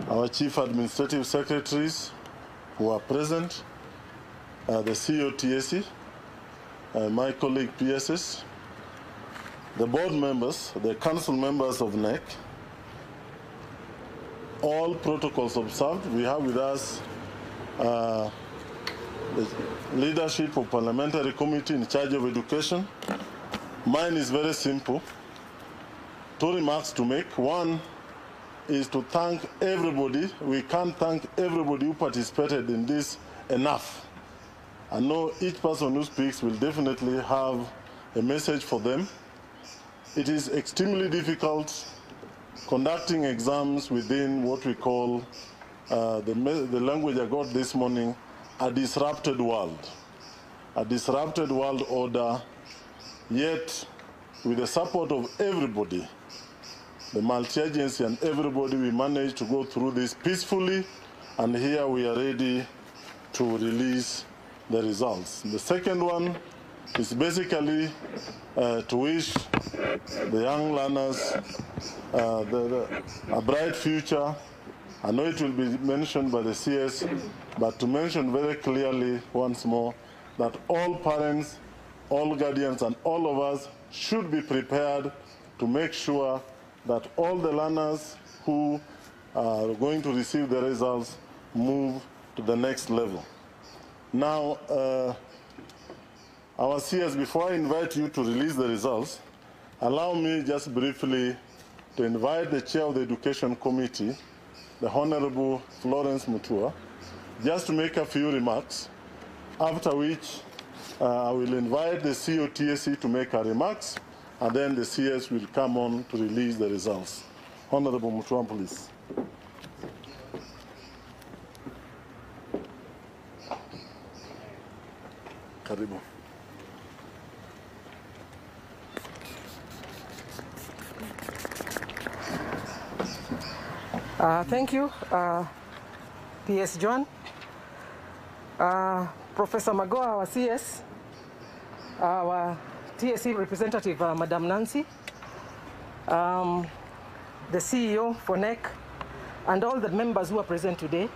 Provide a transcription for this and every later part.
our chief administrative secretaries who are present, the CEO TSC, my colleague PSS, the board members, the council members of NEC, all protocols observed. We have with us the leadership of parliamentary committee in charge of education. Mine is very simple. 2 remarks to make. One is to thank everybody. We can't thank everybody who participated in this enough. I know each person who speaks will definitely have a message for them. It is extremely difficult conducting exams within what we call, the language I got this morning, a disrupted world. A disrupted world order, yet with the support of everybody, the multi-agency and everybody, we managed to go through this peacefully, and here we are ready to release the results. The second one is basically to wish the young learners a bright future. I know it will be mentioned by the CS, but to mention very clearly once more that all parents, all guardians, and all of us should be prepared to make sure that all the learners who are going to receive the results move to the next level. Now, our CS, before I invite you to release the results, allow me just briefly to invite the chair of the Education Committee, the Honorable Florence Mutua, just to make a few remarks, after which I will invite the COTSC to make her remarks, and then the CS will come on to release the results. Honorable Mutua, please. Karibu. Thank you, PS John, Professor Magoha, our CS, our TSC representative, Madam Nancy, the CEO for NEC, and all the members who are present today.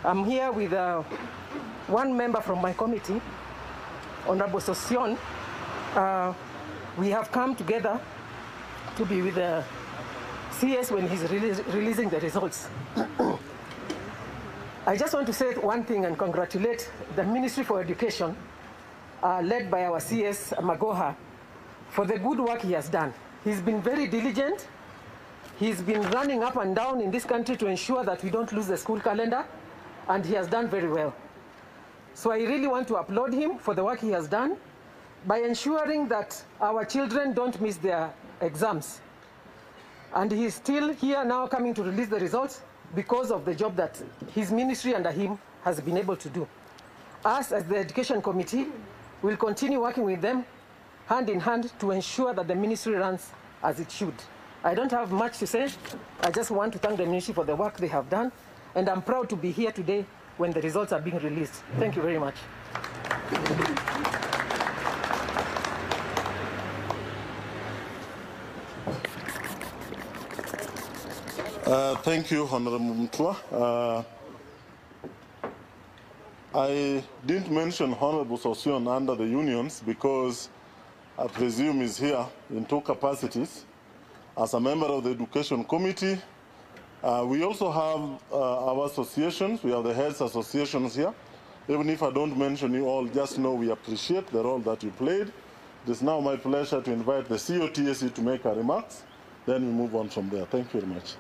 I'm here with one member from my committee, Honorable Sosion. We have come together to be with the CS when he's releasing the results. I just want to say one thing and congratulate the Ministry for Education, led by our CS Magoha, for the good work he has done. He's been very diligent. He's been running up and down in this country to ensure that we don't lose the school calendar, and he has done very well. So I really want to applaud him for the work he has done by ensuring that our children don't miss their exams. And he's still here now coming to release the results because of the job that his ministry under him has been able to do. Us, as the Education Committee, will continue working with them hand in hand to ensure that the ministry runs as it should. I don't have much to say. I just want to thank the ministry for the work they have done, and I'm proud to be here today when the results are being released. Thank you very much. Thank you, Honorable Mutua. I didn't mention Honorable Sosion under the unions because I presume he's here in 2 capacities. As a member of the Education Committee, we also have our associations. We have the heads associations here. Even if I don't mention you all, just know we appreciate the role that you played. It is now my pleasure to invite the COTSC to make her remarks. Then we move on from there. Thank you very much.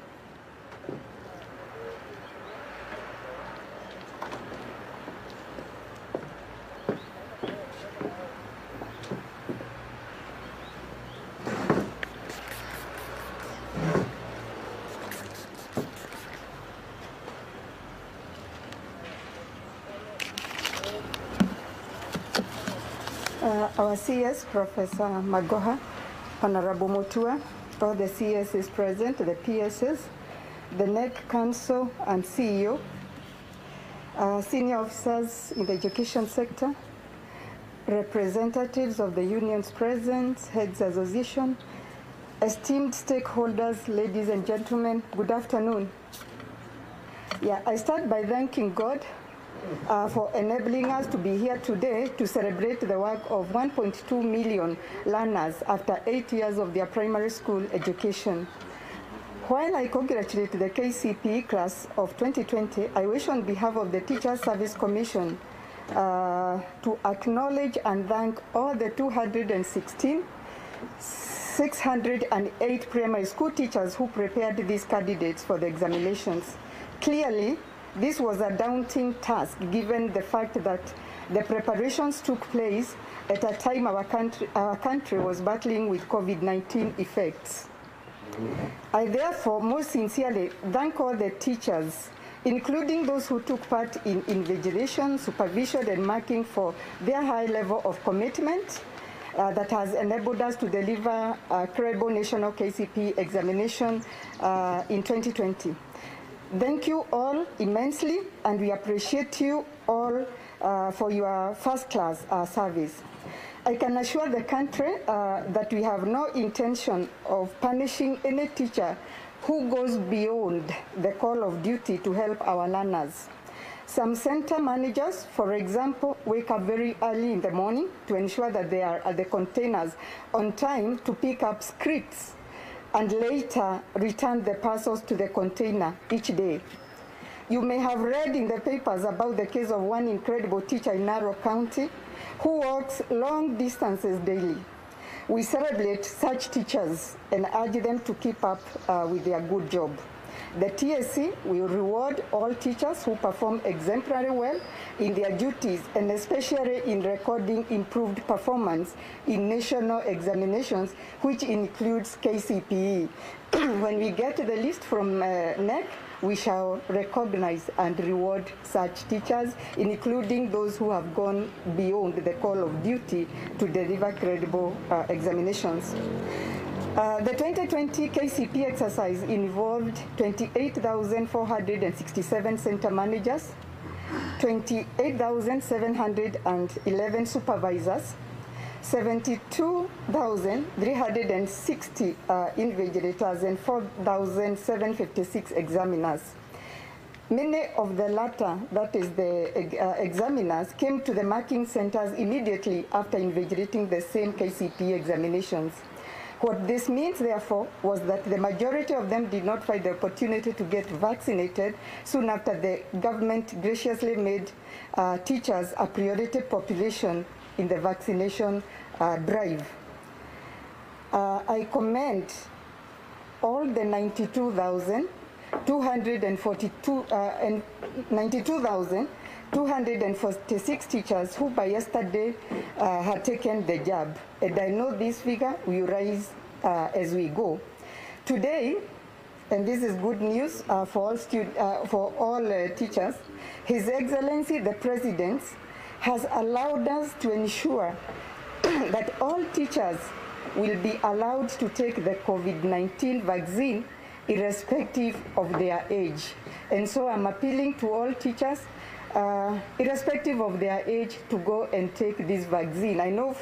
Our CS, Professor Magoha, Honorable Mutua, all the CSs present, the PSs, the NEC Council and CEO, senior officers in the education sector, representatives of the unions present, heads association, esteemed stakeholders, ladies and gentlemen, good afternoon. Yeah, I start by thanking God for enabling us to be here today to celebrate the work of 1.2 million learners after 8 years of their primary school education. While I congratulate the Kcpe class of 2020, I wish on behalf of the Teachers Service Commission to acknowledge and thank all the 608 primary school teachers who prepared these candidates for the examinations. Clearly, this was a daunting task given the fact that the preparations took place at a time our country was battling with COVID-19 effects. I therefore most sincerely thank all the teachers, including those who took part in invigilation, supervision, and marking for their high level of commitment that has enabled us to deliver a credible national Kcpe examination in 2020. Thank you all immensely, and we appreciate you all for your first-class service. I can assure the country that we have no intention of punishing any teacher who goes beyond the call of duty to help our learners. Some center managers, for example, wake up very early in the morning to ensure that they are at the containers on time to pick up scripts and later return the parcels to the container each day. You may have read in the papers about the case of one incredible teacher in Narok County who walks long distances daily. We celebrate such teachers and urge them to keep up with their good job. The TSC will reward all teachers who perform exemplary well in their duties, and especially in recording improved performance in national examinations, which includes Kcpe. When we get the list from NEC, we shall recognize and reward such teachers, including those who have gone beyond the call of duty to deliver credible examinations. The 2020 Kcpe exercise involved 28,467 center managers, 28,711 supervisors, 72,360 invigilators, and 4,756 examiners. Many of the latter, that is the examiners, came to the marking centers immediately after invigilating the same Kcpe examinations. What this means, therefore, was that the majority of them did not find the opportunity to get vaccinated soon after the government graciously made teachers a priority population in the vaccination drive. I commend all the 92,246 teachers who by yesterday had taken the jab. And I know this figure will rise as we go. Today, and this is good news for all teachers, His Excellency the President has allowed us to ensure that all teachers will be allowed to take the COVID-19 vaccine irrespective of their age. And so I'm appealing to all teachers, irrespective of their age, to go and take this vaccine. I know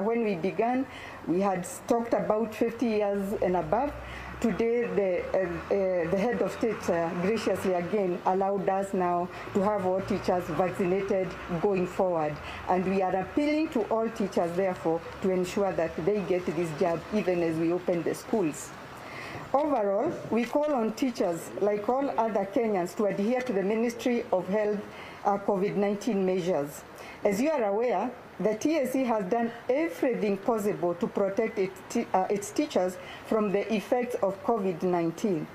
when we began, we had talked about 50 years and above. Today, the head of state graciously again allowed us now to have all teachers vaccinated going forward. And we are appealing to all teachers, therefore, to ensure that they get this jab even as we open the schools. Overall, we call on teachers, like all other Kenyans, to adhere to the Ministry of Health COVID-19 measures. As you are aware, the TSC has done everything possible to protect its teachers from the effects of COVID-19.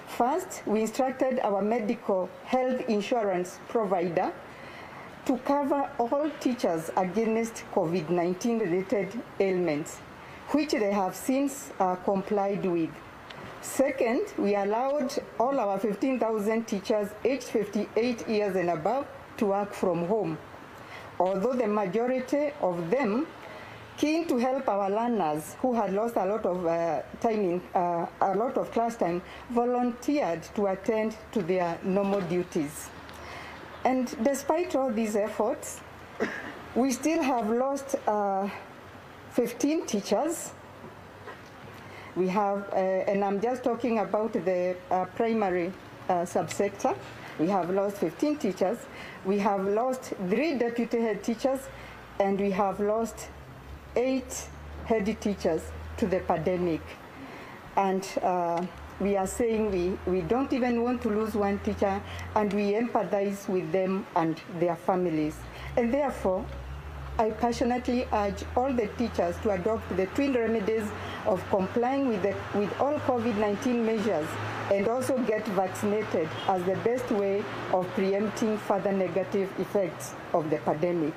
First, we instructed our medical health insurance provider to cover all teachers against COVID-19 related ailments, which they have since complied with. Second, we allowed all our 15,000 teachers aged 58 years and above to work from home. Although the majority of them, keen to help our learners who had lost a lot of a lot of class time, volunteered to attend to their normal duties. And despite all these efforts, we still have lost 15 teachers. We have, and I'm just talking about the primary subsector. We have lost 15 teachers. We have lost 3 deputy head teachers, and we have lost 8 head teachers to the pandemic. And we are saying we don't even want to lose one teacher, and we empathize with them and their families. And therefore, I passionately urge all the teachers to adopt the twin remedies of complying with all COVID-19 measures and also get vaccinated as the best way of preempting further negative effects of the pandemic.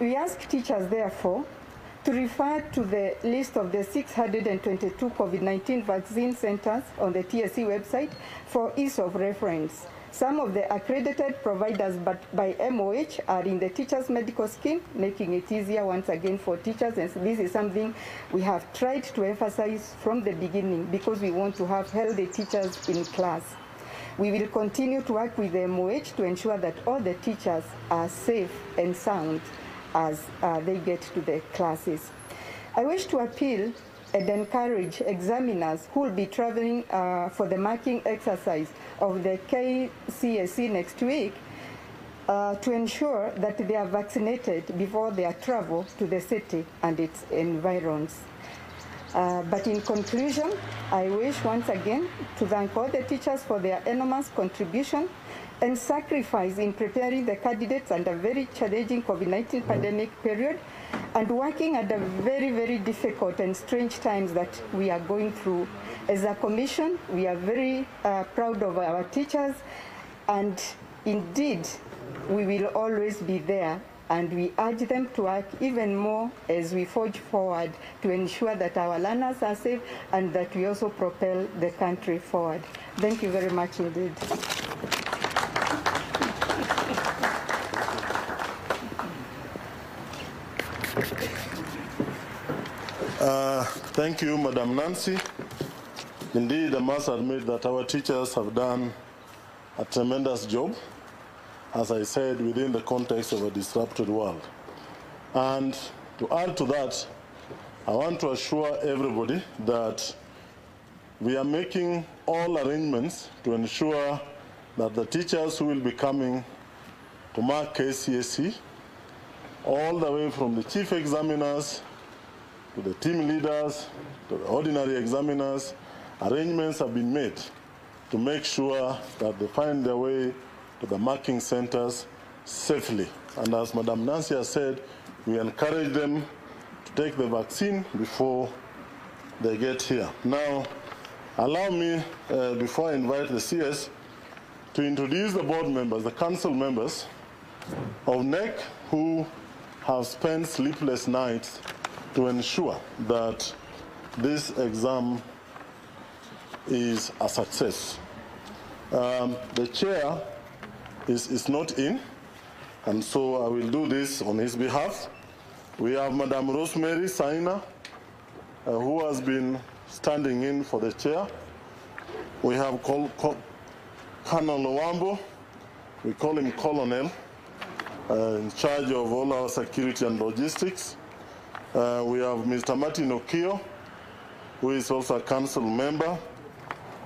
We ask teachers, therefore, to refer to the list of the 622 COVID-19 vaccine centers on the TSC website for ease of reference. Some of the accredited providers by MOH are in the teachers' medical scheme, making it easier once again for teachers. And this is something we have tried to emphasize from the beginning because we want to have healthy teachers in class. We will continue to work with the MOH to ensure that all the teachers are safe and sound as they get to the classes. I wish to appeal and encourage examiners who will be traveling for the marking exercise of the Kcpe next week to ensure that they are vaccinated before their travel to the city and its environs. But in conclusion, I wish once again to thank all the teachers for their enormous contribution and sacrifice in preparing the candidates under a very challenging COVID-19 pandemic period and working at the very, very difficult and strange times that we are going through. As a commission, we are very proud of our teachers, and indeed, we will always be there, and we urge them to work even more as we forge forward to ensure that our learners are safe and that we also propel the country forward. Thank you very much indeed. Thank you, Madam Nancy. Indeed, I must admit that our teachers have done a tremendous job, as I said, within the context of a disrupted world. And to add to that, I want to assure everybody that we are making all arrangements to ensure that the teachers who will be coming to mark KCSE, all the way from the chief examiners to the team leaders, to the ordinary examiners, arrangements have been made to make sure that they find their way to the marking centers safely. And as Madam Nancy has said, we encourage them to take the vaccine before they get here. Now, allow me, before I invite the CS, to introduce the board members, the council members of NEC who have spent sleepless nights to ensure that this exam is a success. The chair is not in, and so I will do this on his behalf. We have Madam Rosemary Saina, who has been standing in for the chair. We have Colonel Owambo, we call him Colonel, in charge of all our security and logistics. We have Mr. Martin Okio, who is also a council member.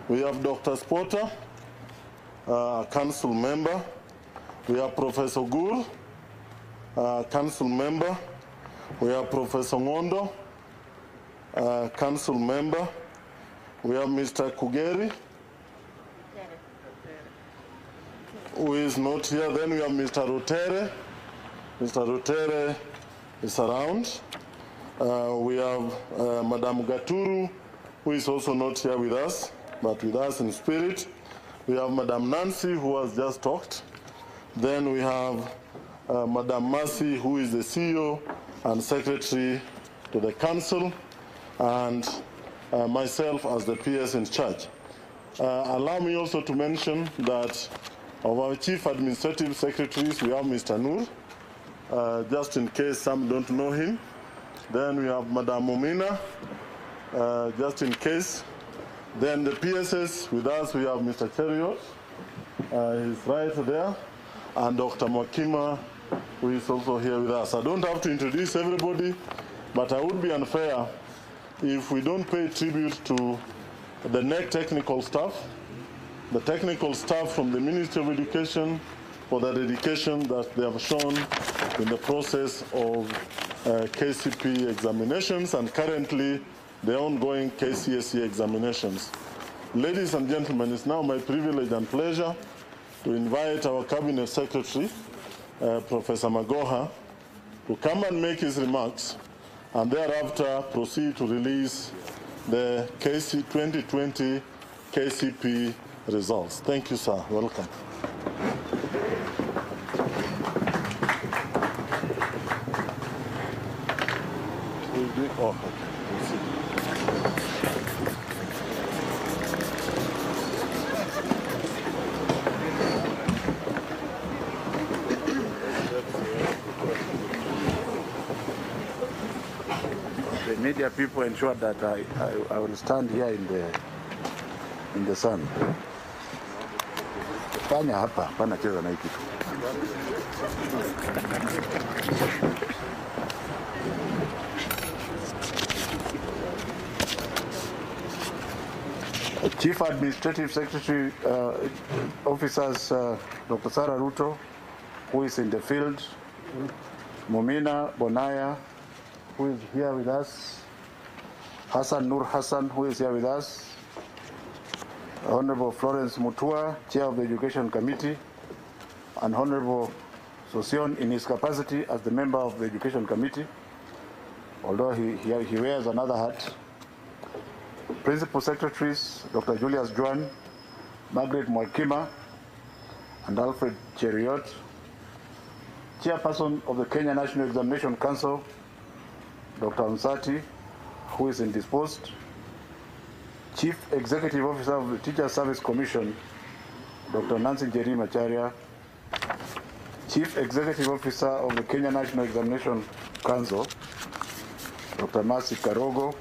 We have Dr. Spotter, a council member. We have Professor Gur, council member. We have Professor Ngondo, council member. We have Mr. Kugeri, who is not here. Then we have Mr. Rutere. Mr. Rutere is around. We have Madam Gaturu, who is also not here with us, but with us in spirit. We have Madam Nancy, who has just talked. Then we have Madam Mercy, who is the CEO and Secretary to the Council, and myself as the PS in charge. Allow me also to mention that of our Chief Administrative Secretaries, we have Mr. Noor, just in case some don't know him. Then we have Madam Momina, just in case. Then the PSS, with us we have Mr. Cheriot, he's right there, and Dr. Mwakima, who is also here with us. I don't have to introduce everybody, but I would be unfair if we don't pay tribute to the NEC technical staff, the technical staff from the Ministry of Education for the dedication that they have shown in the process of Kcpe examinations and currently the ongoing KCSE examinations. Ladies and gentlemen, it's now my privilege and pleasure to invite our Cabinet Secretary, Professor Magoha, to come and make his remarks and thereafter proceed to release the 2020 Kcpe results. Thank you, sir. Welcome. Oh, okay. The media people ensured that I will stand here in the sun. Fanya hapa, hapana cheza na hii kitu. Chief Administrative Secretary Officers, Dr. Sarah Ruto, who is in the field, Mumina Bonaya, who is here with us, Hassan Nur Hassan, who is here with us, Honorable Florence Mutua, Chair of the Education Committee, and Honorable Sosion in his capacity as the member of the Education Committee, although he wears another hat. Principal Secretaries, Dr. Julius Juan, Margaret Mwakima, and Alfred Cheriot, Chairperson of the Kenya National Examination Council, Dr. Msati, who is indisposed, Chief Executive Officer of the Teacher Service Commission, Dr. Nancy Njeri Macharia, Chief Executive Officer of the Kenya National Examination Council, Dr. Mercy Karogo,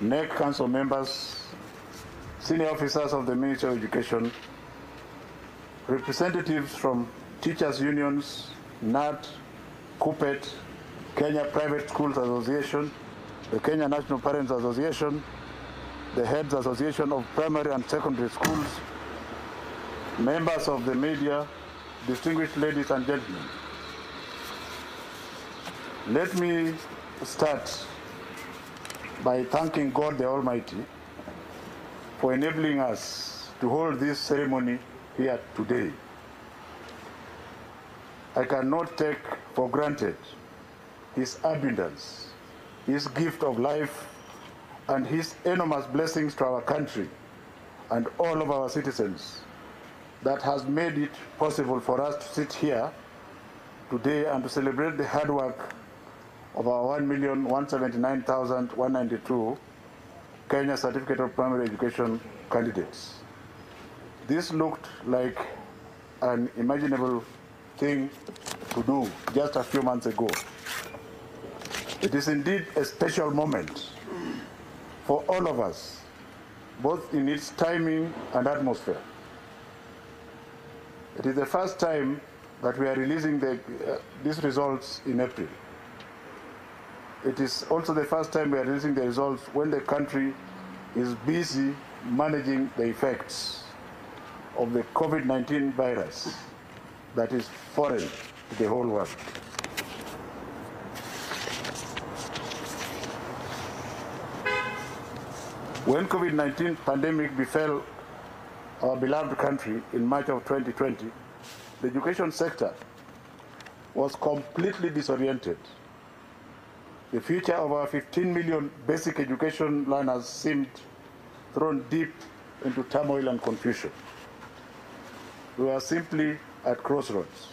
NEC Council members, senior officers of the Ministry of Education, representatives from teachers' unions, NAT, Kcpe, Kenya Private Schools Association, the Kenya National Parents Association, the Heads Association of Primary and Secondary Schools, members of the media, distinguished ladies and gentlemen. Let me start by thanking God the Almighty for enabling us to hold this ceremony here today. I cannot take for granted His abundance, His gift of life, and His enormous blessings to our country and all of our citizens that has made it possible for us to sit here today and to celebrate the hard work of our 1,179,192 Kenya Certificate of Primary Education candidates. This looked like an imaginable thing to do just a few months ago. It is indeed a special moment for all of us, both in its timing and atmosphere. It is the first time that we are releasing these results in April. It is also the first time we are releasing the results when the country is busy managing the effects of the COVID-19 virus that is foreign to the whole world. When COVID-19 pandemic befell our beloved country in March of 2020, the education sector was completely disoriented. The future of our 15 million basic education learners seemed thrown deep into turmoil and confusion. We were simply at crossroads.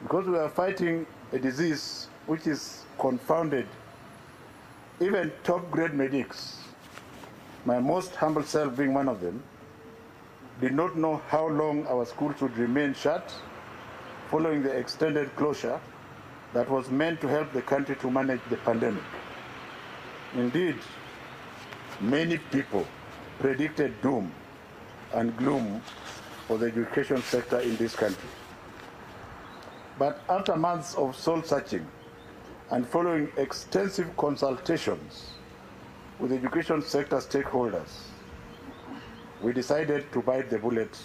Because we are fighting a disease which is confounded, even top-grade medics, my most humble self being one of them, did not know how long our schools would remain shut following the extended closure that was meant to help the country to manage the pandemic. Indeed, many people predicted doom and gloom for the education sector in this country. But after months of soul-searching and following extensive consultations with education sector stakeholders, we decided to bite the bullet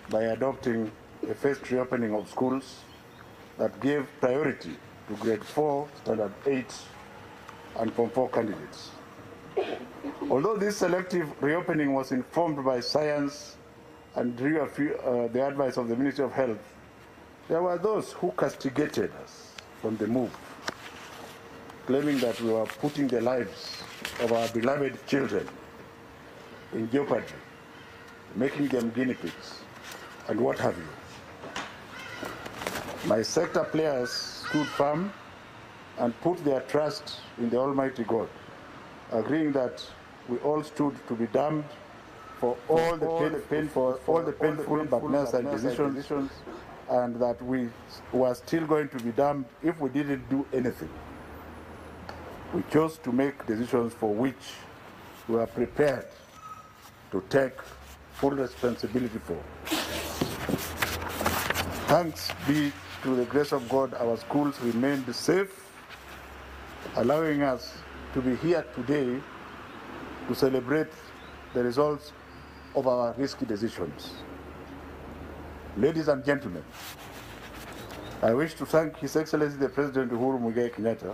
by adopting a phased reopening of schools that gave priority to grade 4, standard 8, and Form 4 candidates. Although this selective reopening was informed by science and drew the advice of the Ministry of Health, there were those who castigated us from the move, claiming that we were putting the lives of our beloved children in jeopardy, making them guinea pigs, and what have you. My sector players stood firm and put their trust in the Almighty God, agreeing that we all stood to be damned for all the painful but necessary decisions, and that we were still going to be damned if we didn't do anything. We chose to make decisions for which we are prepared to take full responsibility for. Thanks be to the grace of God, our schools remained safe, allowing us to be here today to celebrate the results of our risky decisions. Ladies and gentlemen, I wish to thank His Excellency the President Uhuru Muigai Kenyatta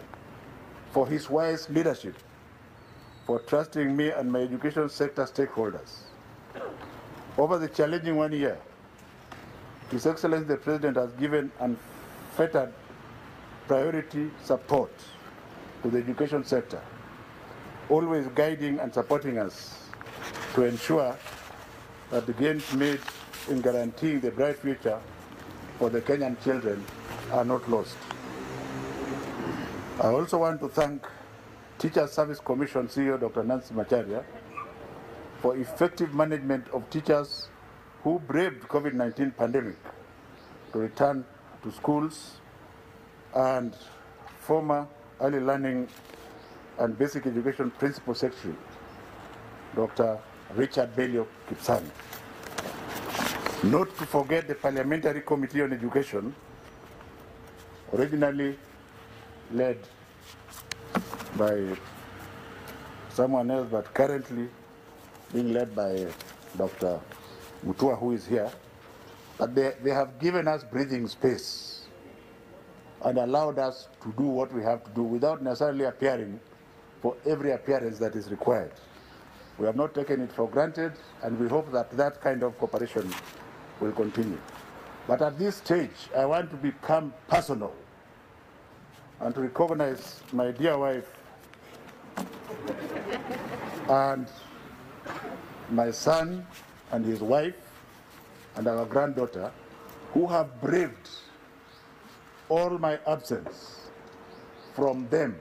for his wise leadership, for trusting me and my education sector stakeholders. Over the challenging 1 year, His Excellency the President has given unfettered priority support to the education sector, always guiding and supporting us to ensure that the gains made in guaranteeing the bright future for the Kenyan children are not lost. I also want to thank Teachers Service Commission CEO Dr. Nancy Macharia for effective management of teachers who braved COVID-19 pandemic to return to schools, and former Early Learning and Basic Education Principal Secretary, Dr. Richard Belio Kcpe. Not to forget the Parliamentary Committee on Education, originally led by someone else, but currently being led by Dr. Mutua, who is here. But they have given us breathing space and allowed us to do what we have to do without necessarily appearing for every appearance that is required. We have not taken it for granted, and we hope that that kind of cooperation will continue. But at this stage, I want to become personal and to recognize my dear wife and my son and his wife and our granddaughter, who have braved all my absence from them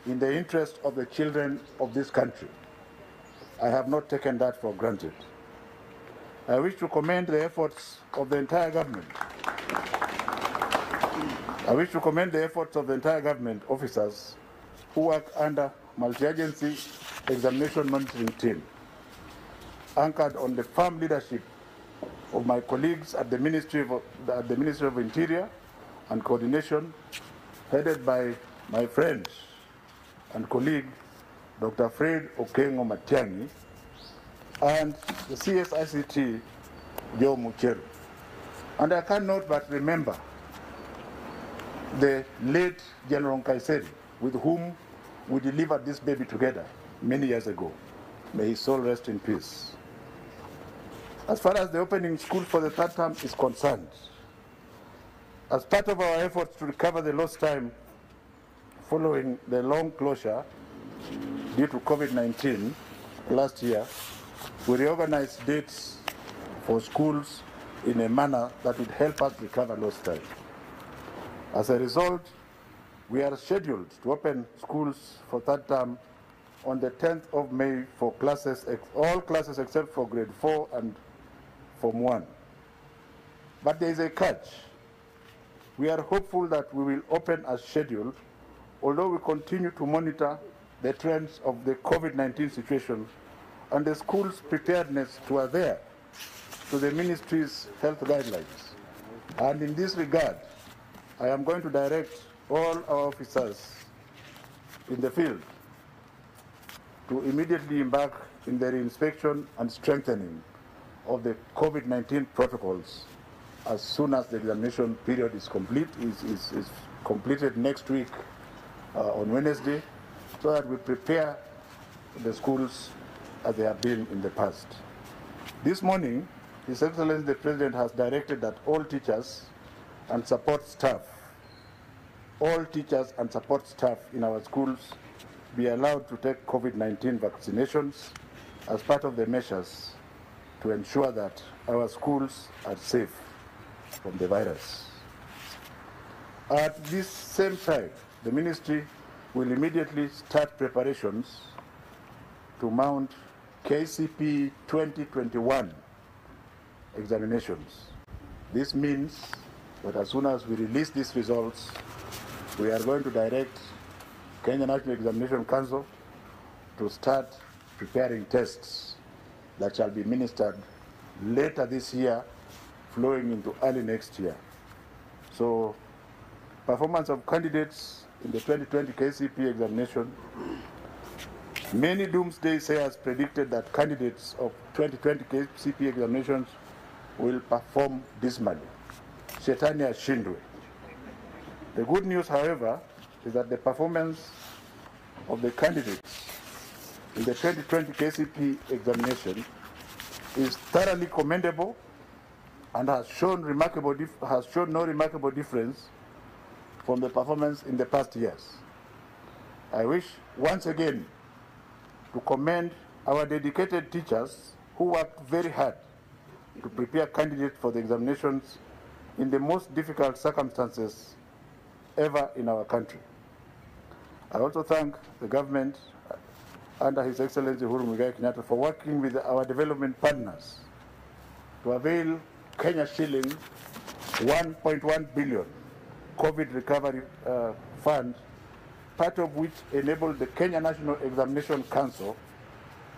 in the interest of the children of this country. I have not taken that for granted. I wish to commend the efforts of the entire government. I wish to commend the efforts of the entire government officers who work under multi-agency examination monitoring team, anchored on the firm leadership of my colleagues at the Ministry of Interior and Coordination, headed by my friend and colleague, Dr. Fred Okengo Matiang'i, and the CSICT, Joe Mucheru. And I cannot but remember the late General Kaiseri, with whom we delivered this baby together many years ago. May his soul rest in peace. As far as the opening school for the third term is concerned, as part of our efforts to recover the lost time following the long closure due to COVID-19 last year, we reorganized dates for schools in a manner that would help us recover lost time. As a result, we are scheduled to open schools for third term on the 10th of May for classes, all classes except for grade 4 and Form 1. But there is a catch. We are hopeful that we will open as scheduled, although we continue to monitor the trends of the COVID-19 situation and the school's preparedness to adhere to the ministry's health guidelines. And in this regard, I am going to direct all our officers in the field to immediately embark in the reinspection and strengthening of the COVID-19 protocols as soon as the examination period is completed next week on Wednesday, so that we prepare the schools as they have been in the past. This morning, His Excellency the President has directed that all teachers and support staff in our schools be allowed to take COVID-19 vaccinations as part of the measures to ensure that our schools are safe from the virus. At this same time, the ministry will immediately start preparations to mount Kcpe 2021 examinations. This means that as soon as we release these results, we are going to direct Kenya National Examination Council to start preparing tests that shall be administered later this year, flowing into early next year. So, performance of candidates in the 2020 Kcpe examination, many doomsday sayers predicted that candidates of 2020 Kcpe examinations will perform dismally. Shetani ashindwe. The good news, however, is that the performance of the candidates in the 2020 Kcpe examination is thoroughly commendable and has shown no remarkable difference from the performance in the past years. I wish once again to commend our dedicated teachers who worked very hard to prepare candidates for the examinations in the most difficult circumstances ever in our country. I also thank the government under His Excellency Uhuru Muigai Kenyatta for working with our development partners to avail Kenya shilling 1.1 billion COVID recovery fund, part of which enabled the Kenya National Examination Council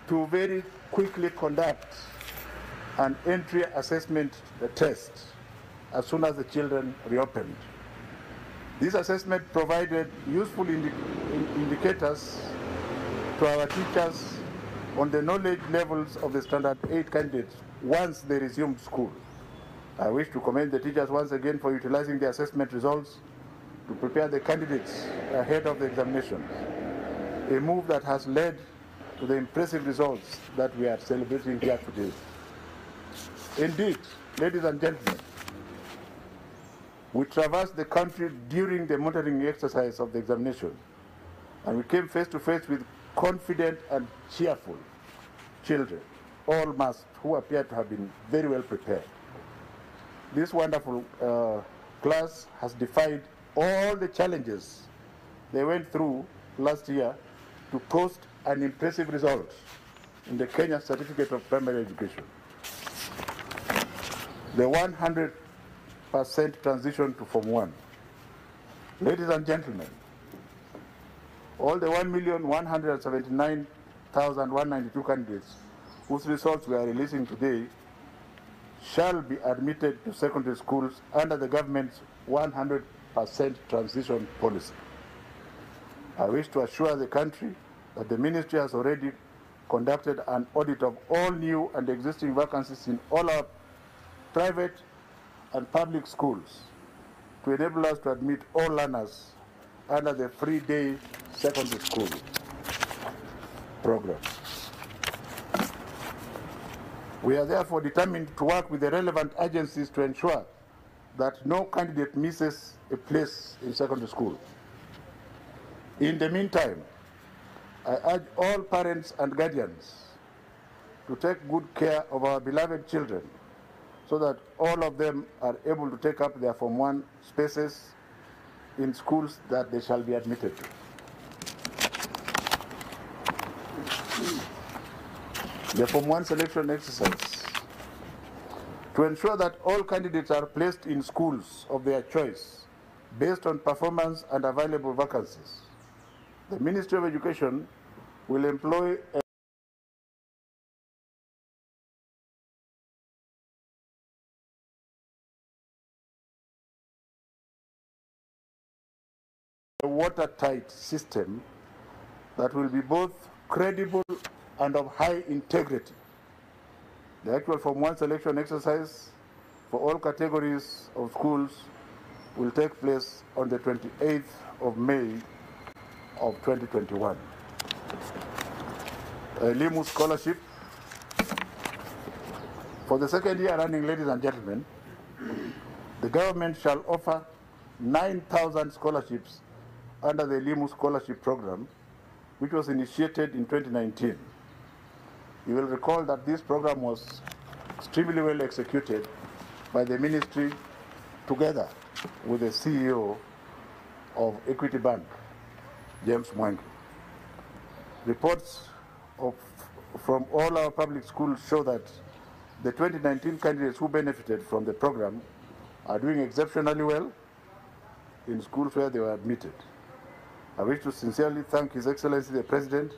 to very quickly conduct an entry assessment test as soon as the children reopened. This assessment provided useful indicators to our teachers on the knowledge levels of the Standard 8 candidates once they resumed school. I wish to commend the teachers once again for utilizing the assessment results to prepare the candidates ahead of the examinations, a move that has led to the impressive results that we are celebrating here today. Indeed, ladies and gentlemen, we traversed the country during the monitoring exercise of the examination, and we came face to face with confident and cheerful children, all masked, who appear to have been very well prepared. This wonderful class has defied all the challenges they went through last year to post an impressive result in the Kenya Certificate of Primary Education. The 100% transition to Form 1. Ladies and gentlemen, all the 1,179,192 candidates whose results we are releasing today shall be admitted to secondary schools under the government's 100% transition policy. I wish to assure the country that the ministry has already conducted an audit of all new and existing vacancies in all our private and public schools to enable us to admit all learners under the free day secondary school program. We are therefore determined to work with the relevant agencies to ensure that no candidate misses a place in secondary school. In the meantime, I urge all parents and guardians to take good care of our beloved children so that all of them are able to take up their Form 1 spaces in schools that they shall be admitted to. The Form 1 selection exercise. To ensure that all candidates are placed in schools of their choice based on performance and available vacancies, the Ministry of Education will employ a watertight system that will be both credible and of high integrity. The actual Form 1 selection exercise for all categories of schools will take place on the 28th of May of 2021. Elimu Scholarship. For the second year running, ladies and gentlemen, the government shall offer 9,000 scholarships under the Elimu Scholarship Program, which was initiated in 2019. You will recall that this program was extremely well executed by the ministry together with the CEO of Equity Bank, James Mwangi. Reports from all our public schools show that the 2019 candidates who benefited from the program are doing exceptionally well in schools where they were admitted. I wish to sincerely thank His Excellency the President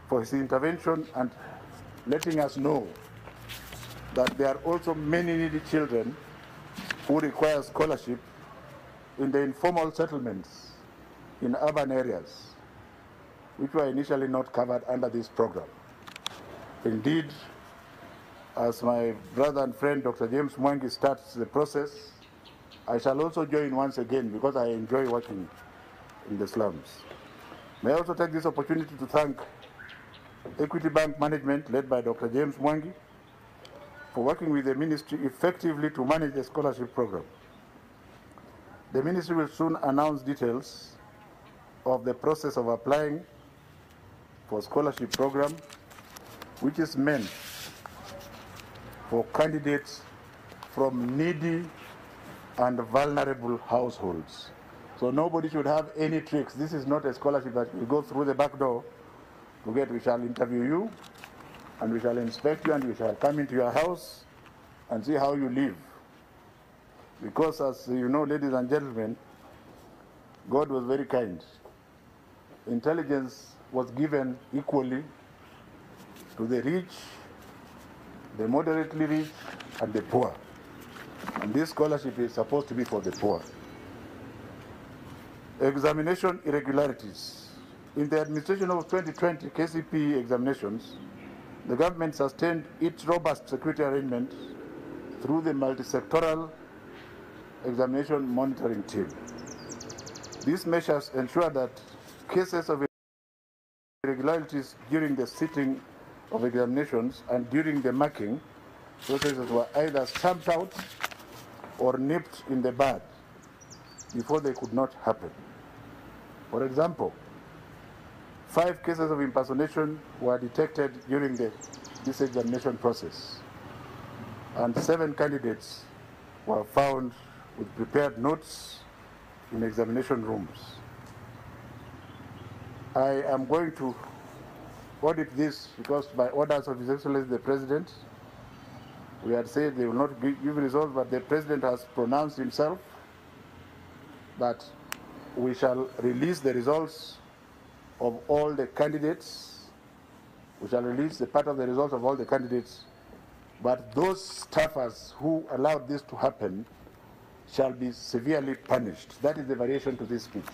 for his intervention and letting us know that there are also many needy children who require scholarship in the informal settlements in urban areas, which were initially not covered under this program. Indeed, as my brother and friend Dr. James Mwangi starts the process, I shall also join once again because I enjoy working in the slums. May I also take this opportunity to thank Equity Bank management led by Dr. James Mwangi for working with the ministry effectively to manage the scholarship program. The ministry will soon announce details of the process of applying for scholarship program, which is meant for candidates from needy and vulnerable households. So nobody should have any tricks. This is not a scholarship that you go through the back door to get. We shall interview you, and we shall inspect you, and we shall come into your house and see how you live. Because as you know, ladies and gentlemen, God was very kind. Intelligence was given equally to the rich, the moderately rich, and the poor. And this scholarship is supposed to be for the poor. Examination irregularities. In the administration of 2020 Kcpe examinations, the government sustained its robust security arrangements through the multi-sectoral examination monitoring team. These measures ensure that cases of irregularities during the sitting of examinations and during the marking processes were either stamped out or nipped in the bud before they could not happen. For example, 5 cases of impersonation were detected during this examination process, and 7 candidates were found with prepared notes in examination rooms. I am going to audit this because by orders of His Excellency the President, we had said they will not give results, but the President has pronounced himself that we shall release the results of all the candidates. We shall release the part of the results of all the candidates, but those staffers who allowed this to happen shall be severely punished. That is the variation to this speech.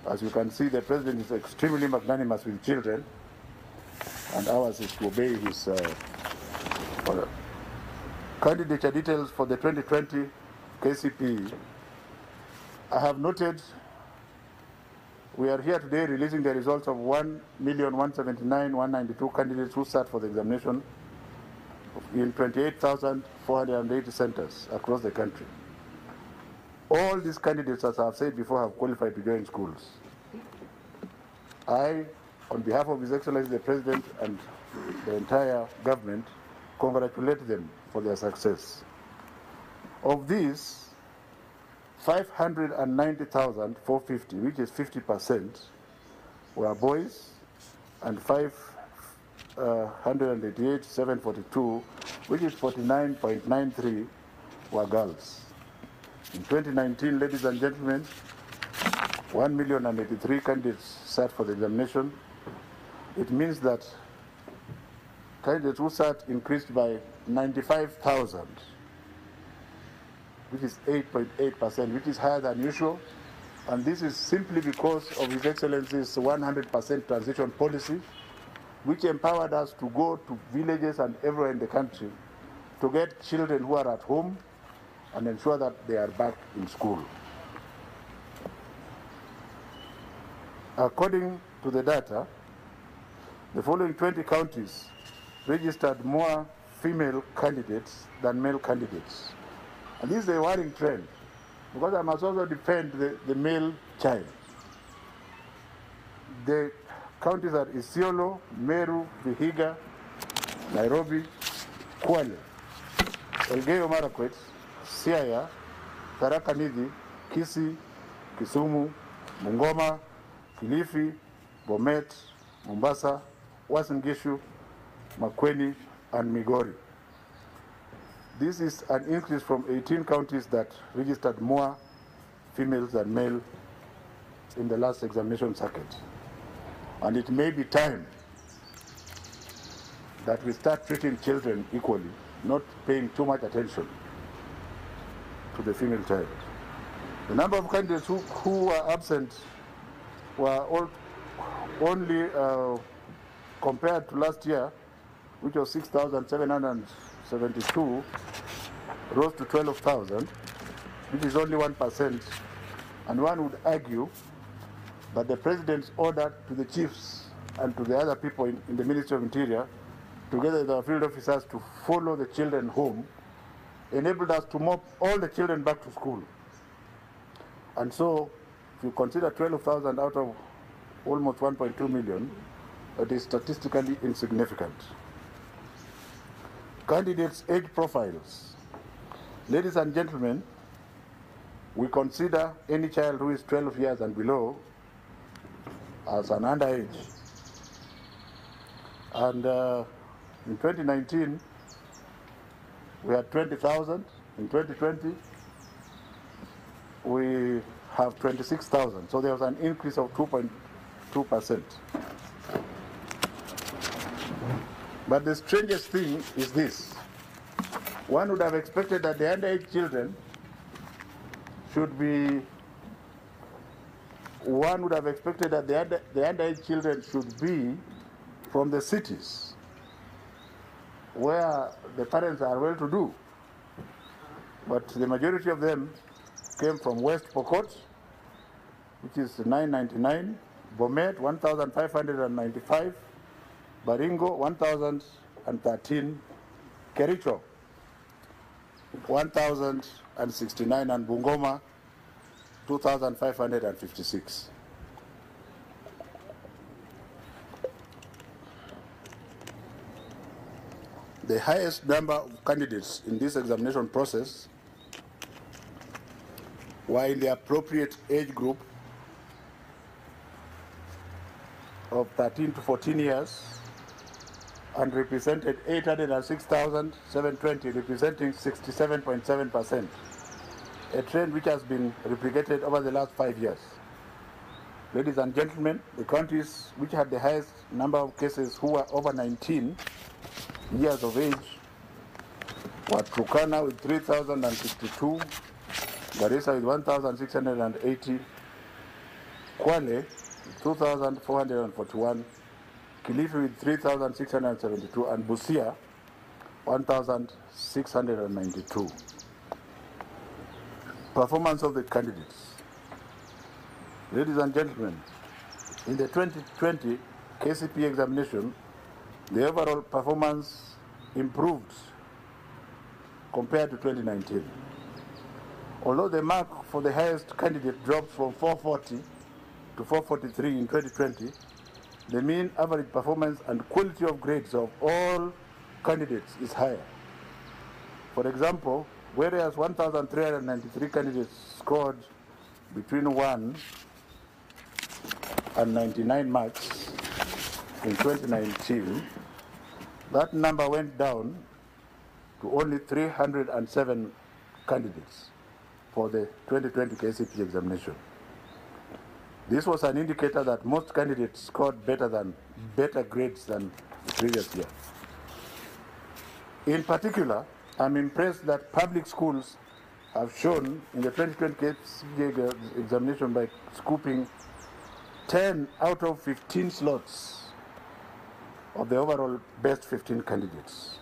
As you can see, the President is extremely magnanimous with children, and ours is to obey his order. Candidature details for the 2020 Kcpe. I have noted we are here today releasing the results of 1,179,192 candidates who sat for the examination in 28,480 centers across the country. All these candidates, as I have said before, have qualified to join schools. I, on behalf of His Excellency the President and the entire government, congratulate them for their success. Of these, 590,450, which is 50%, were boys, and 588,742, which is 49.93, were girls. In 2019, ladies and gentlemen, 1,083,000 candidates sat for the examination. It means that candidates who sat increased by 95,000, which is 8.8%, which is higher than usual. And this is simply because of His Excellency's 100% transition policy which empowered us to go to villages and everywhere in the country to get children who are at home and ensure that they are back in school. According to the data, the following 20 counties registered more female candidates than male candidates. And this is a worrying trend, because I must also defend the male child. The counties are Isiolo, Meru, Vihiga, Nairobi, Kwale, Elgeyo Marakwet, Siaya, Tharaka Nithi, Kisii, Kisumu, Bungoma, Kilifi, Bomet, Mombasa, Uasin Gishu, Makueni, and Migori. This is an increase from 18 counties that registered more females than male in the last examination circuit. And it may be time that we start treating children equally, not paying too much attention to the female child. The number of candidates who were absent were only compared to last year, which was 6,772, rose to 12,000, which is only 1%. And one would argue that the President's order to the chiefs and to the other people in the Ministry of Interior, together with our field officers, to follow the children home, enabled us to move all the children back to school. And so, if you consider 12,000 out of almost 1.2 million, it is statistically insignificant. Candidates' age profiles. Ladies and gentlemen, we consider any child who is 12 years and below as an underage. And in 2019, we had 20,000. In 2020, we have 26,000. So there was an increase of 2.2%. But the strangest thing is this. One would have expected that the underage children should be, from the cities, where the parents are well-to-do. But the majority of them came from West Pokot, which is 999, Bomet 1,595, Baringo 1,013, Kericho 1,069, and Bungoma 2,556. The highest number of candidates in this examination process were in the appropriate age group of 13 to 14 years and represented 806,720, representing 67.7%, a trend which has been replicated over the last 5 years. Ladies and gentlemen, the counties which had the highest number of cases who were over 19 years of age were Turkana with 3,062, Garissa with 1,680, Kwale 2,441, Kilifi with 3,672, and Busia 1,692. Performance of the candidates. Ladies and gentlemen, in the 2020 Kcpe examination, the overall performance improved compared to 2019. Although the mark for the highest candidate dropped from 440 to 443 in 2020, the mean average performance and quality of grades of all candidates is higher. For example, whereas 1,393 candidates scored between 1 and 99 marks in 2019, that number went down to only 307 candidates for the 2020 Kcpe examination. This was an indicator that most candidates scored better grades than the previous year. In particular, I'm impressed that public schools have shown in the 2020 Kcpe examination by scooping 10 out of 15 slots of the overall best 15 candidates.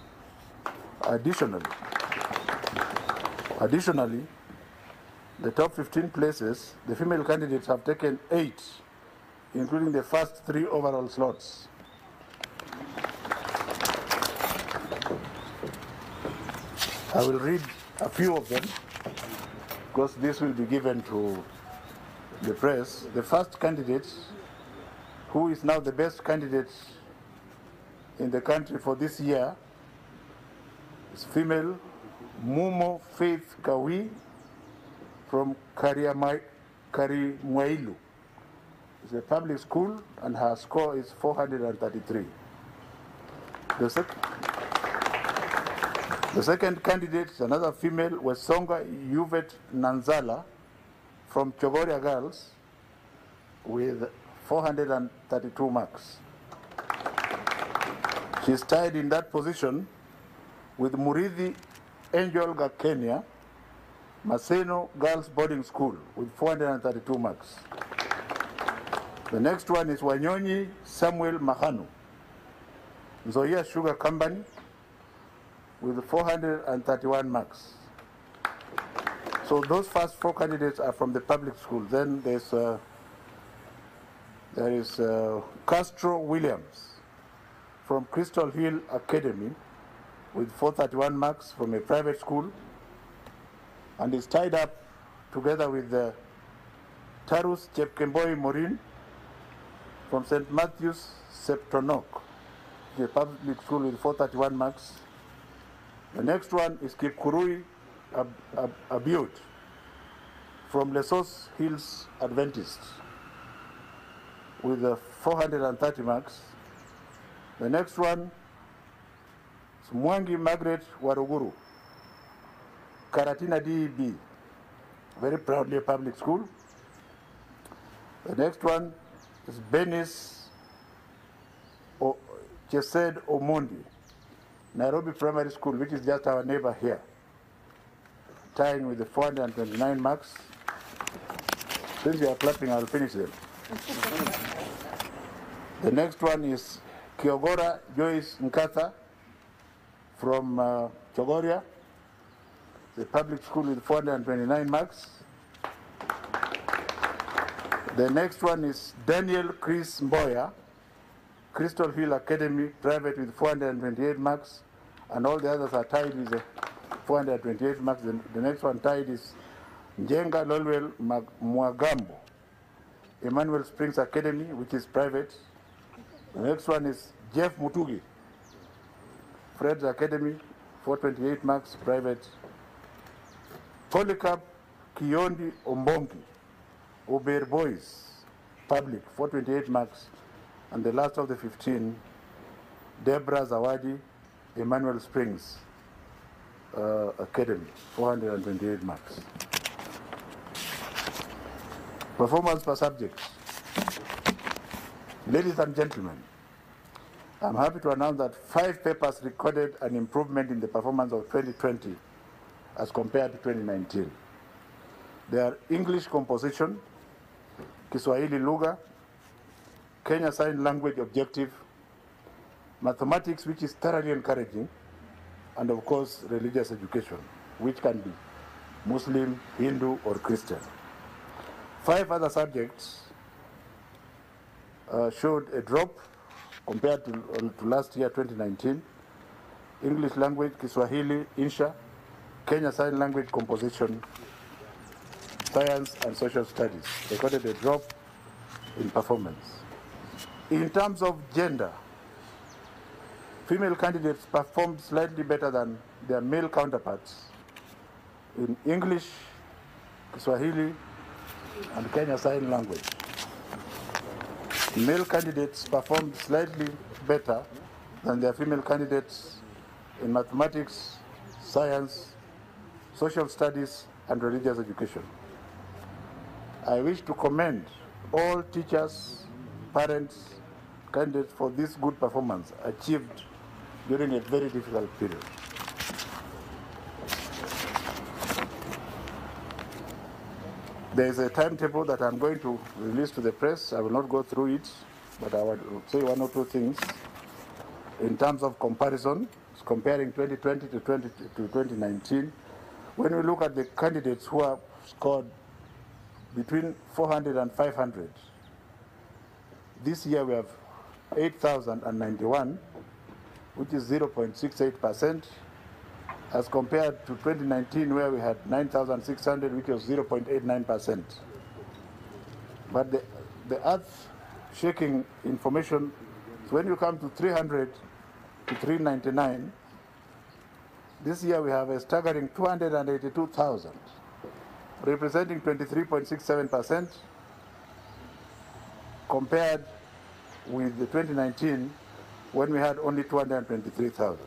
Additionally, the top 15 places, the female candidates have taken 8, including the first 3 overall slots. I will read a few of them because this will be given to the press. The first candidate, who is now the best candidate in the country for this year, is female Mumo Faith Kawi from Karimwailu. It's a public school and her score is 433. The second candidate is another female, Wesonga Yuvet Nanzala from Chogoria Girls with 432 marks. She's tied in that position with Muridhi Angel Gakenya, Maseno Girls Boarding School with 432 marks. The next one is Wanyonyi Samuel Mahanu, Nzoia Sugar Company with 431 marks. So those first 4 candidates are from the public school. Then there is Castro Williams from Crystal Hill Academy with 431 marks from a private school, and is tied up together with Tarus Chepkemboi Morin from St. Matthew's Septonok, a public school with 431 marks. The next one is Kipkurui Abiut from Lesos Hills Adventist with 430 marks. The next one is Mwangi Margaret Waruguru, Karatina DEB, very proudly a public school. The next one is Benis Chesed Omondi, Nairobi Primary School, which is just our neighbor here, tying with the 429 marks. Since you are clapping, I'll finish them. The next one is Kiogora Joyce Nkatha from Chogoria, the public school with 429 marks. The next one is Daniel Chris Mboya, Crystal Hill Academy, private with 428 marks, and all the others are tied with 428 marks. The next one tied is Njenga Lolwell Mwagambo, Emmanuel Springs Academy, which is private. The next one is Jeff Mutugi, Fred's Academy, 428 marks, private. Polycarp Kiondi Ombongi, Ober Boys, public, 428 marks. And the last of the 15, Deborah Zawadi, Emmanuel Springs Academy, 428 marks. Performance per subject. Ladies and gentlemen, I'm happy to announce that 5 papers recorded an improvement in the performance of 2020 as compared to 2019. They are English composition, Kiswahili Lugha, Kenya Sign Language Objective, mathematics, which is thoroughly encouraging, and of course religious education, which can be Muslim, Hindu, or Christian. 5 other subjects showed a drop compared to last year, 2019. English language, Kiswahili, Insha, Kenya Sign Language Composition, Science and Social Studies recorded a drop in performance. In terms of gender, female candidates performed slightly better than their male counterparts in English, Kiswahili, and Kenya Sign Language. Male candidates performed slightly better than their female candidates in mathematics, science, social studies, and religious education. I wish to commend all teachers, parents, candidates for this good performance achieved during a very difficult period. There is a timetable that I'm going to release to the press. I will not go through it, but I will say 1 or 2 things. in terms of comparison, comparing 2020 to 2019, when we look at the candidates who have scored between 400 and 500, this year we have 8,091, which is 0.68%, as compared to 2019 where we had 9,600, which was 0.89%. But the earth-shaking information is when you come to 300 to 399, this year we have a staggering 282,000, representing 23.67%, compared with the 2019 when we had only 223,000.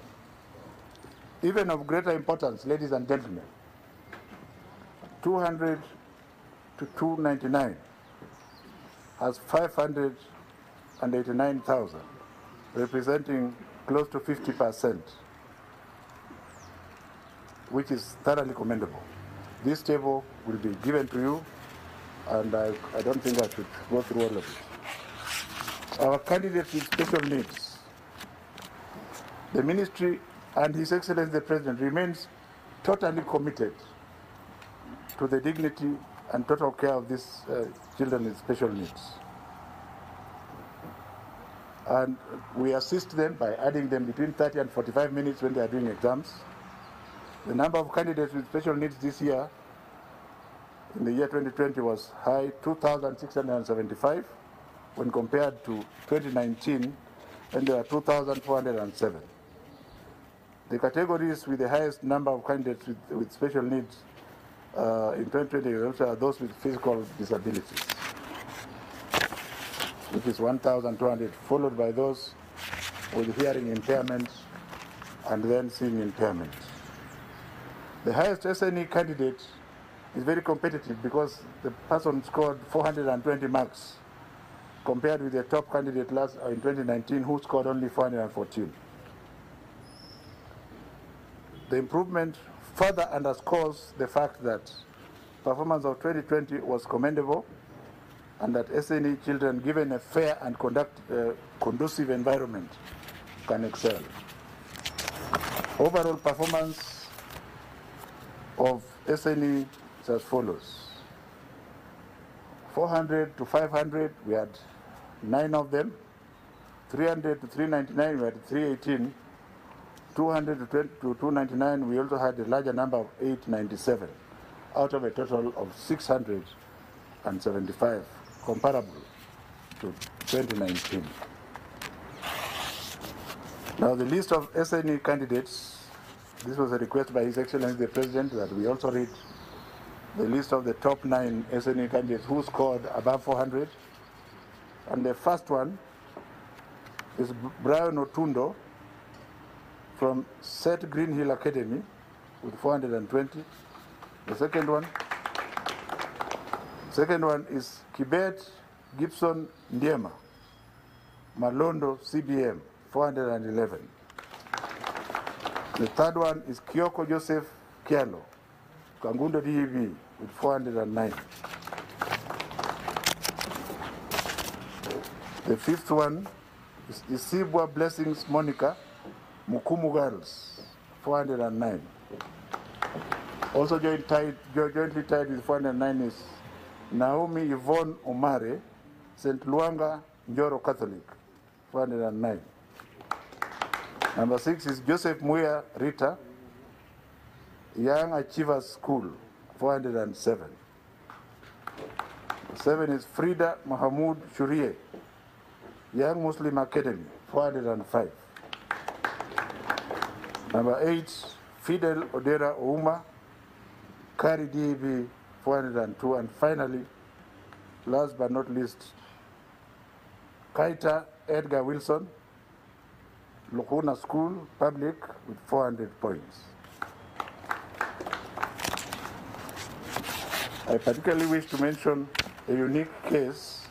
Even of greater importance, ladies and gentlemen, 200 to 299 has 589,000, representing close to 50%, which is thoroughly commendable. This table will be given to you, and I don't think I should go through all of it. Our candidates with special needs, the ministry and His Excellency the President remains totally committed to the dignity and total care of these children with special needs. And we assist them by adding them between 30 and 45 minutes when they are doing exams. The number of candidates with special needs this year, in the year 2020, was high, 2,675, when compared to 2019, when there were 2,407. The categories with the highest number of candidates with special needs in 2020 also are those with physical disabilities, which is 1,200, followed by those with hearing impairments and then seeing impairments. The highest SNE candidate is very competitive because the person scored 420 marks compared with the top candidate in 2019 who scored only 414. The improvement further underscores the fact that performance of 2020 was commendable and that SNE children, given a fair and conducive environment, can excel. Overall performance of SNE is as follows. 400 to 500, we had 9 of them. 300 to 399, we had 318. 200 to 299, we also had a larger number of 897, out of a total of 675, comparable to 2019. Now the list of SNE candidates, this was a request by His Excellency the President that we also read the list of the top 9 SNE candidates who scored above 400. And the first one is Brian Otundo from Set Green Hill Academy with 420. The second one is Kibet Gibson Ndiema, Malondo CBM, 411. The third one is Kioko Joseph Kialo, Kangundo DEB with 409. The fifth one is Isibwa Blessings Monica, Mukumu Girls, 409. Also jointly tied with 409 is Naomi Yvonne Omare, St. Luanga Njoro Catholic, 409. Number 6 is Joseph Muya Rita, Young Achievers School, 407. 7 is Frida Mahamoud Shurie, Young Muslim Academy, 405. Number 8, Fidel Odera Ouma, Kari DEB, 402. And finally, last but not least, Kaita Edgar Wilson, Lukuna School, Public, with 400 points. I particularly wish to mention a unique case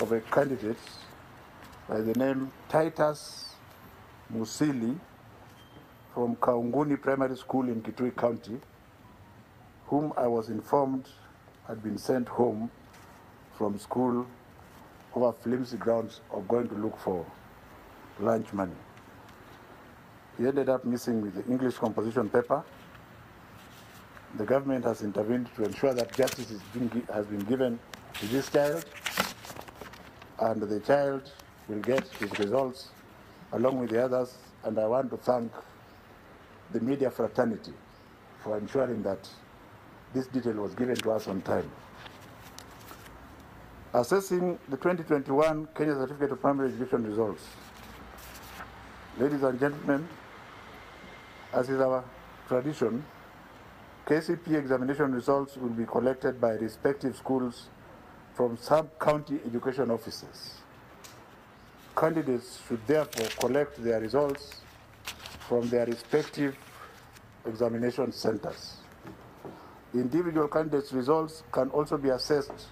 of a candidate by the name Titus Musili from Kaunguni Primary School in Kitui County, whom I was informed had been sent home from school over flimsy grounds of going to look for lunch money. He ended up missing with the English composition paper. The government has intervened to ensure that justice has been given to this child, and the child will get his results along with the others. And I want to thank the media fraternity for ensuring that this detail was given to us on time. Assessing the 2021 Kenya Certificate of Primary Education results. Ladies and gentlemen, as is our tradition, Kcpe examination results will be collected by respective schools from sub-county education officers. Candidates should therefore collect their results from their respective examination centers. Individual candidates' results can also be assessed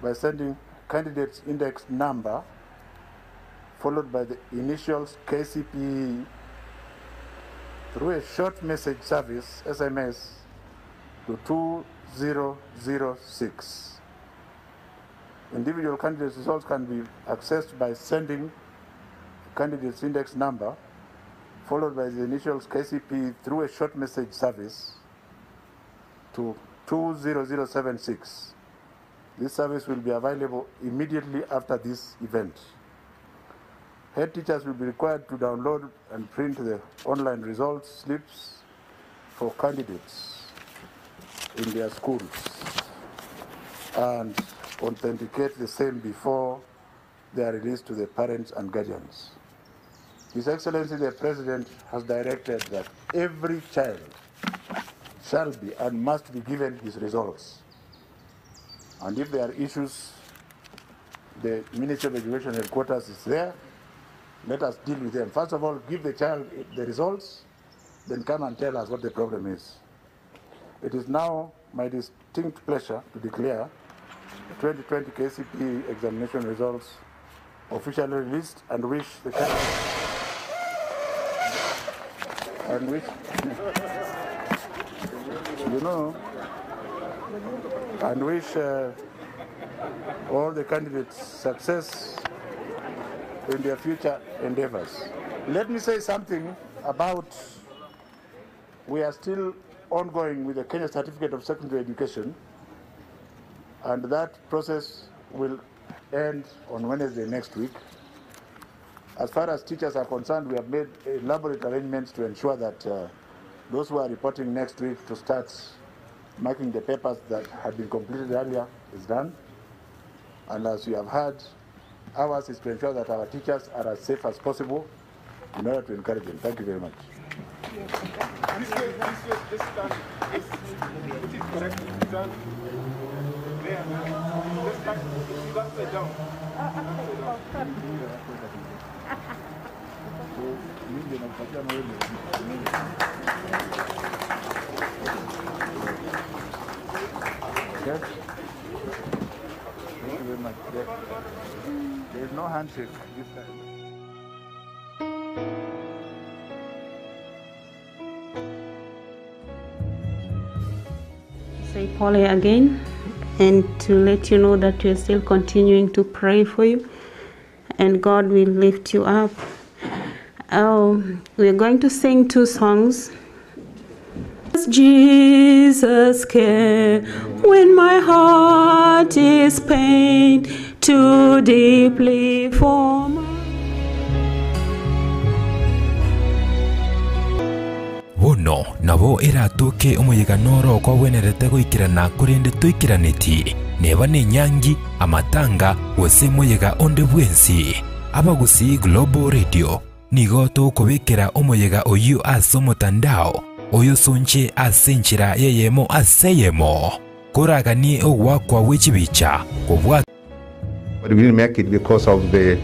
by sending candidate's index number followed by the initials Kcpe through a short message service, SMS, to 2006. Individual candidates' results can be accessed by sending candidate's index number followed by the initials Kcpe through a short message service to 20076. This service will be available immediately after this event. Head teachers will be required to download and print the online results slips for candidates in their schools and authenticate the same before they are released to the parents and guardians. His Excellency the President has directed that every child shall be and must be given his results. And if there are issues, the Ministry of Education headquarters is there. Let us deal with them. First of all, give the child the results, then come and tell us what the problem is. It is now my distinct pleasure to declare the 2020 Kcpe examination results officially released and wish the and wish and wish all the candidates success in their future endeavors. Let me say something about, we are still ongoing with the Kenya Certificate of Secondary Education, and that process will end on Wednesday next week. As far as teachers are concerned, we have made elaborate arrangements to ensure that those who are reporting next week to start marking the papers that had been completed earlier is done. And as you have heard, ours is to ensure that our teachers are as safe as possible in order to encourage them. Thank you very much. This stand, it is correct. Stand there. This stand, it's upside down. Okay. Thank you very much. There is no handshake this time. Say Polly again, and to let you know that we're still continuing to pray for you, and God will lift you up. We're going to sing 2 songs. Jesus came when my heart is pained too deeply for my... Wono nabo iratuke umuyiganoro kwa wenerete guikirana kurinde tuikiraniti neba ne nyangi amatanga wose muyiga onde bwensi abagusi Global Radio nigo tukubikira umuyiga oyu asomotandao oyo sonche asenchira yeyemo aseyemo kuragani ogwa kwa wichibicha kubwa. But we didn't make it because of the